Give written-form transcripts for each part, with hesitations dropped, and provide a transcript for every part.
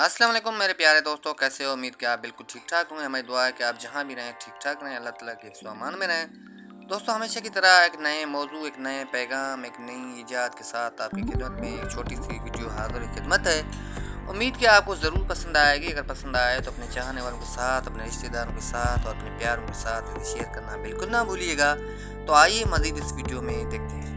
अस्सलाम वालेकुम मेरे प्यारे दोस्तों, कैसे हो? उम्मीद कि आप बिल्कुल ठीक ठाक होंगे। हमारी दुआ है कि आप जहाँ भी रहें ठीक ठाक रहें, अल्लाह ताला के हिफ्ज़ व अमान में रहें। दोस्तों, हमेशा की तरह एक नए मौजू, एक नए पैगाम, एक नई इजाद के साथ आपकी खिदमत में एक छोटी सी वीडियो हाज़िर खिदमत है। उम्मीद कि आपको ज़रूर पसंद आएगी। अगर पसंद आए तो अपने चाहने वालों के साथ, अपने रिश्तेदारों के साथ और अपने प्यारों के साथ इसे शेयर करना बिल्कुल ना भूलिएगा। तो आइए मज़ीद इस वीडियो में देखते हैं।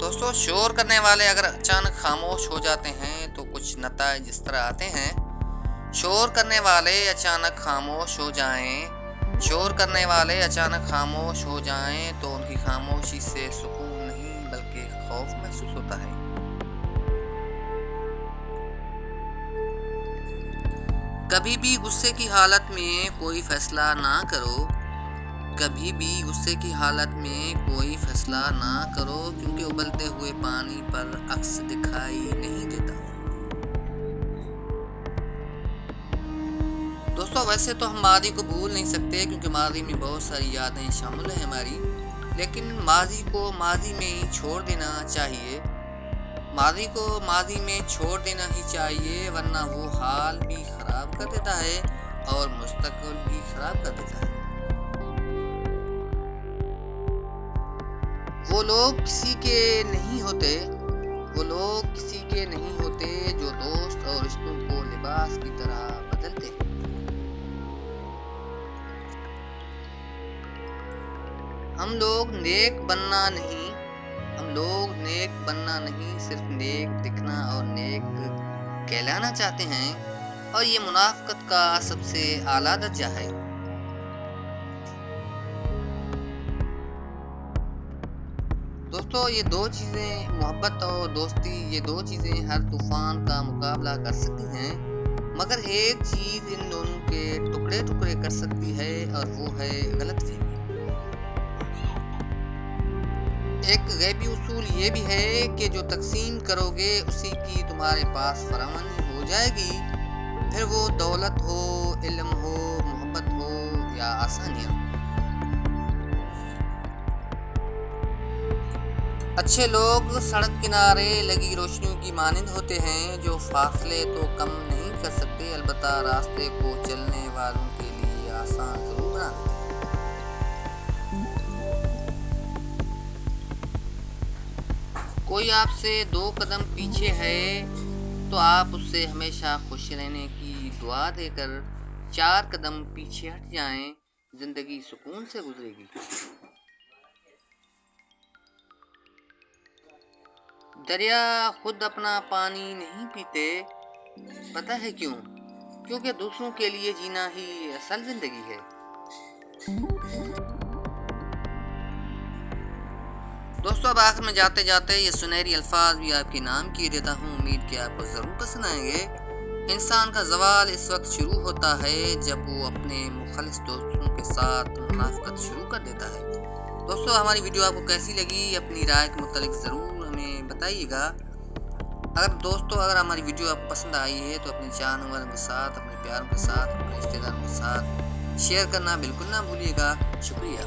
दोस्तों, शोर करने वाले अगर अचानक खामोश हो जाते हैं तो कुछ नताइज इस तरह आते हैं। शोर करने वाले अचानक खामोश हो जाएं, शोर करने वाले अचानक खामोश हो जाएं तो उनकी खामोशी से सुकून नहीं बल्कि खौफ महसूस होता है। कभी भी गुस्से की हालत में कोई फैसला ना करो। कभी भी गुस्से की हालत में कोई फैसला ना करो, क्योंकि उबलते हुए पानी पर अक्स दिखाई नहीं देता। दोस्तों, वैसे तो हम माजी को भूल नहीं सकते, क्योंकि माजी में बहुत सारी यादें शामिल हैं हमारी, लेकिन माजी को माजी में ही छोड़ देना चाहिए। माजी को माजी में छोड़ देना ही चाहिए, वरना वो हाल भी खराब कर देता है और मुस्तकबिल भी खराब कर देता है। वो लोग किसी के नहीं होते, वो लोग किसी के नहीं होते जो दोस्त और रिश्तों को लिबास की तरह बदलते हैं। हम लोग नेक बनना नहीं, सिर्फ नेक दिखना और नेक कहलाना चाहते हैं, और ये मुनाफिकत का सबसे आला दर्जा है। दोस्तों, ये दो चीज़ें, मोहब्बत और दोस्ती, ये दो चीज़ें हर तूफान का मुकाबला कर सकती हैं, मगर एक चीज़ इन दोनों के टुकड़े टुकड़े कर सकती है, और वो है गलतफहमी। एक गैबी उसूल ये भी है कि जो तकसीम करोगे उसी की तुम्हारे पास फरामनी हो जाएगी, फिर वो दौलत हो, इल्म हो, मोहब्बत हो या आसानियाँ। अच्छे लोग सड़क किनारे लगी रोशनियों की मानिंद होते हैं, जो फासले तो कम नहीं कर सकते, अलबत्ता रास्ते को चलने वालों के लिए आसान जरूर बना देते हैं। कोई आपसे 2 कदम पीछे है तो आप उससे हमेशा खुश रहने की दुआ देकर 4 कदम पीछे हट जाएं, जिंदगी सुकून से गुजरेगी। दरिया खुद अपना पानी नहीं पीते, पता है क्यों? क्योंकि दूसरों के लिए जीना ही असल जिंदगी है। दोस्तों, अब आखिर में जाते जाते ये सुनहरी अल्फाज भी आपके नाम किए देता हूँ। उम्मीद कि आपको ज़रूर पसंद आएंगे। इंसान का ज़वाल इस वक्त शुरू होता है जब वो अपने मुखलिस दोस्तों के साथ मुनाफिकत शुरू कर देता है। दोस्तों, हमारी वीडियो आपको कैसी लगी? अपनी राय के मुतालिक ज़रूर हमें बताइएगा। अगर हमारी वीडियो आपको पसंद आई है तो अपने चाहने वालों के साथ, अपने प्यारों के साथ, अपने रिश्तेदारों के साथ शेयर करना बिल्कुल ना भूलिएगा। शुक्रिया।